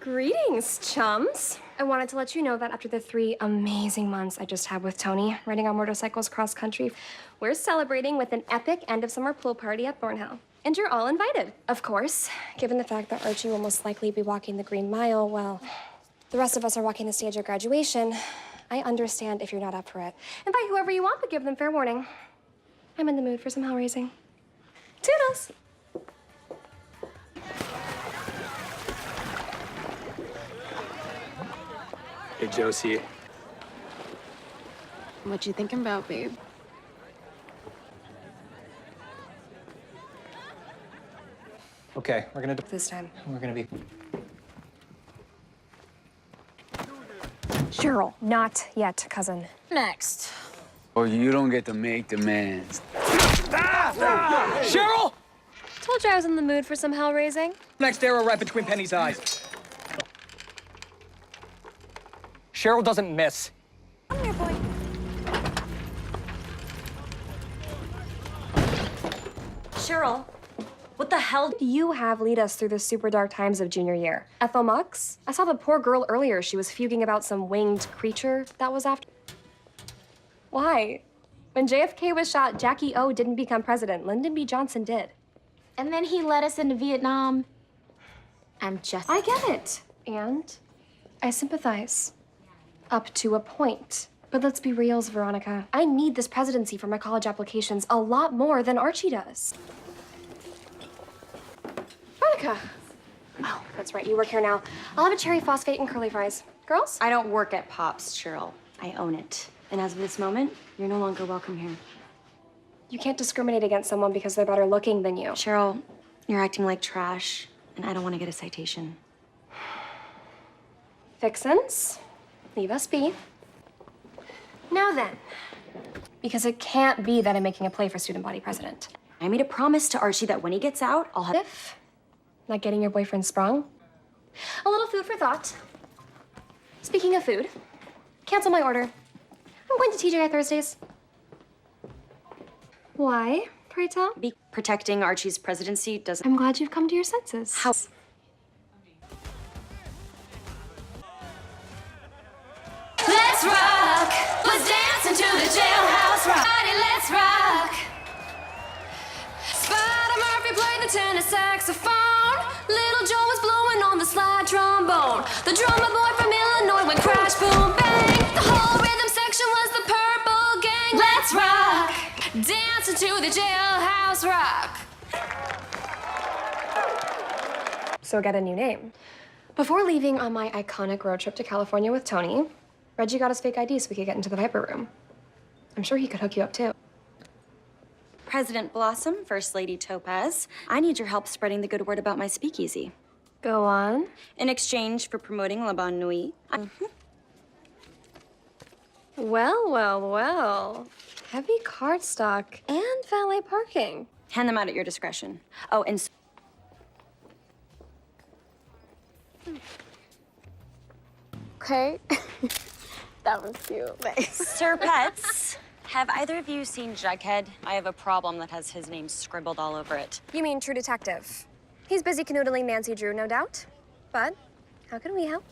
Greetings, chums. I wanted to let you know that after the 3 amazing months I just had with Tony, riding our motorcycles cross-country, we're celebrating with an epic end-of-summer pool party at Thornhill. And you're all invited. Of course, given the fact that Archie will most likely be walking the Green Mile while the rest of us are walking the stage at graduation, I understand if you're not up for it. Invite whoever you want, but give them fair warning. I'm in the mood for some hell-raising. Toodles! Hey, Josie. What you thinking about, babe? Okay, we're gonna do This time. We're gonna be. Cheryl, not yet, cousin. Next. Well, you don't get to make demands. Cheryl! Told you I was in the mood for some hell-raising. Next arrow right between Penny's eyes. Cheryl doesn't miss. Come here, boy. Cheryl, what the hell? You have lead us through the super dark times of junior year. Ethel Mux? I saw the poor girl earlier. She was fuging about some winged creature that was after. Why? When JFK was shot, Jackie O didn't become president. Lyndon B. Johnson did. And then he led us into Vietnam. I'm just... I get it. And I sympathize. Up to a point. But let's be reals, Veronica. I need this presidency for my college applications a lot more than Archie does. Veronica! Oh, that's right, you work here now. I'll have a cherry phosphate and curly fries. Girls? I don't work at Pops, Cheryl. I own it. And as of this moment, you're no longer welcome here. You can't discriminate against someone because they're better looking than you. Cheryl, you're acting like trash, and I don't want to get a citation. Vixens, leave us be. Now then, because it can't be that I'm making a play for student body president. I made a promise to Archie that when he gets out, I'll have... If not getting your boyfriend sprung, a little food for thought. Speaking of food, cancel my order. I'm going to TGI Thursdays. Why, pray tell? Be protecting Archie's presidency doesn't... I'm glad you've come to your senses. How... Let's rock. Let's dance into the jailhouse rock. Let's rock. Spider Murphy played the tenor saxophone. Little Joe was blowing on the slide trombone. The drummer boy from Illinois went crash, boom, bang. The whole rhythm section was the Purple Gang. Let's rock. Dance into the jailhouse rock. So get a new name. Before leaving on my iconic road trip to California with Tony, Reggie got his fake ID so we could get into the Viper room. I'm sure he could hook you up too. President Blossom, First Lady Topaz, I need your help spreading the good word about my speakeasy. Go on. In exchange for promoting La Bonne Nuit, Well, well, well. Heavy card stock and valet parking. hand them out at your discretion. Oh, and... Okay. That was cute. Sir Pets, have either of you seen Jughead? I have a problem that has his name scribbled all over it. You mean True Detective? He's busy canoodling Nancy Drew, no doubt. But how can we help?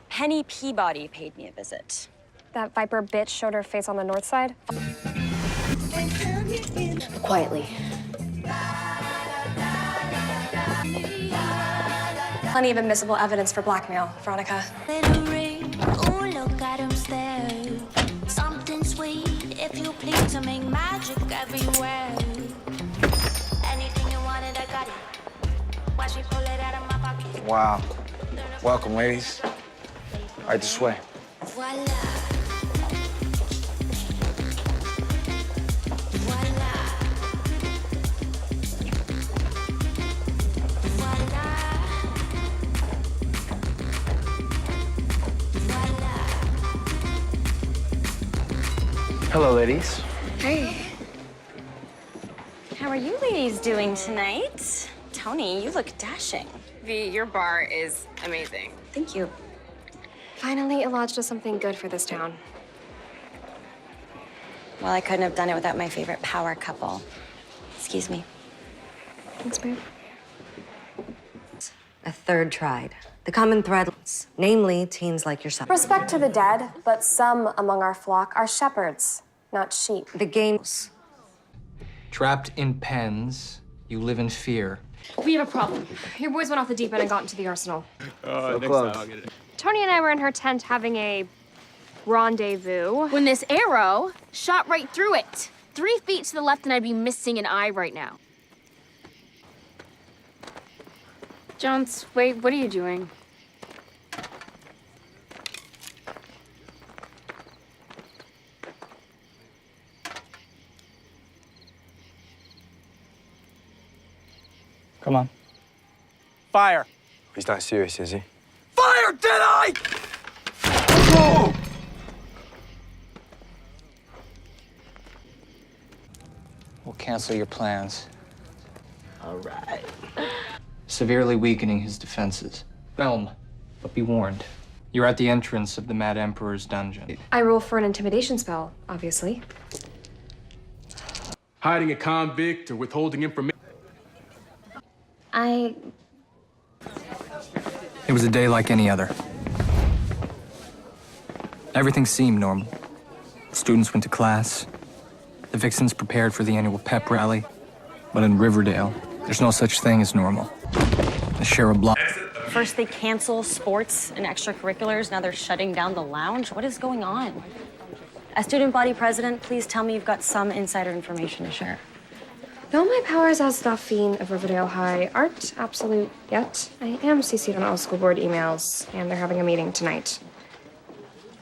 Penny Peabody paid me a visit. That Viper bitch showed her face on the north side. Quietly. Plenty of admissible evidence for blackmail, Veronica. Little ring, oh look at him stare. Something sweet, if you please, to make magic everywhere. Anything you wanted, I got it. Watch me pull it out of my pocket. Wow. Welcome, ladies. Right this way. Voila. Voila. Voila. Voila. Hello, ladies. Hey. How are you ladies doing tonight? Tony, you look dashing. V, your bar is amazing. Thank you. Finally, it lodged us something good for this town. Well, I couldn't have done it without my favorite power couple. Excuse me. Thanks, babe. A third tried. The common thread, namely teens like yourself. Respect to the dead, but some among our flock are shepherds, not sheep. The games. Trapped in pens, you live in fear. We have a problem. Your boys went off the deep end and got into the arsenal. So close. Tony and I were in her tent having a rendezvous. When this arrow shot right through it. 3 feet to the left and I'd be missing an eye right now. Jones, wait, what are you doing? Come on. Fire! He's not serious, is he? Fire, Deadeye! We'll cancel your plans. All right. Severely weakening his defenses. Belm, but be warned. You're at the entrance of the Mad Emperor's dungeon. I roll for an intimidation spell, obviously. Hiding a convict or withholding information. It was a day like any other. Everything seemed normal. Students went to class. The Vixens prepared for the annual pep rally. But in Riverdale, there's no such thing as normal. The sheriff block. First they cancel sports and extracurriculars, now they're shutting down the lounge. What is going on? As student body president, please tell me you've got some insider information to share. Though my powers as the Fiend of Riverdale High aren't absolute yet, I am CC'd on all school board emails, and they're having a meeting tonight.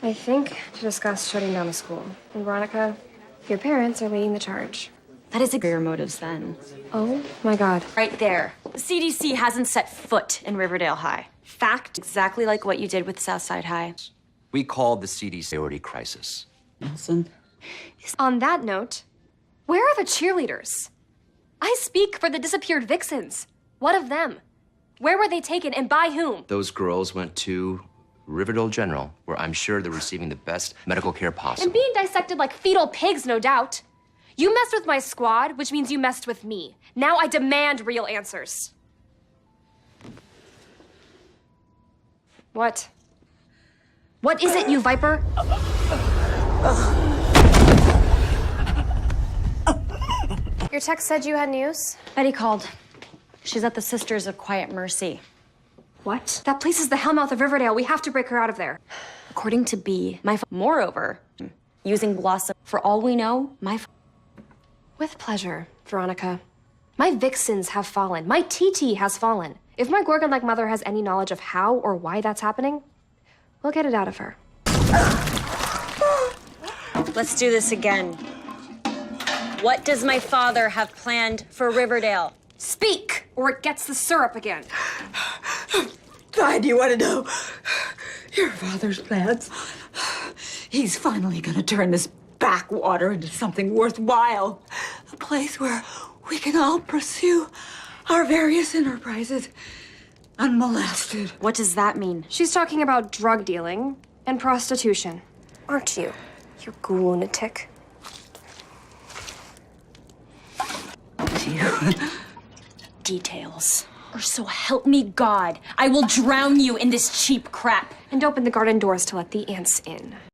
I think to discuss shutting down the school. And Veronica, your parents are leading the charge. That is your motives then. Oh my God. Right there. The CDC hasn't set foot in Riverdale High. Fact, exactly like what you did with Southside High. We called the CDC priority crisis. On that note, where are the cheerleaders? I speak for the disappeared Vixens. What of them? Where were they taken and by whom? Those girls went to Riverdale General, where I'm sure they're receiving the best medical care possible. And being dissected like fetal pigs, no doubt. You messed with my squad, which means you messed with me. Now I demand real answers. What? What is it, you viper? Your text said you had news? Betty called. She's at the Sisters of Quiet Mercy. What? That place is the hellmouth of Riverdale. We have to break her out of there. According to B, moreover, using Blossom, for all we know, With pleasure, Veronica. My Vixens have fallen. My TT has fallen. If my Gorgon-like mother has any knowledge of how or why that's happening, we'll get it out of her. Let's do this again. What does my father have planned for Riverdale? Speak, or it gets the syrup again. Why do you want to know your father's plans? He's finally gonna turn this backwater into something worthwhile. A place where we can all pursue our various enterprises unmolested. What does that mean? She's talking about drug dealing and prostitution. Aren't you, you lunatic? Details. Or so help me God, I will drown you in this cheap crap. And open the garden doors to let the ants in.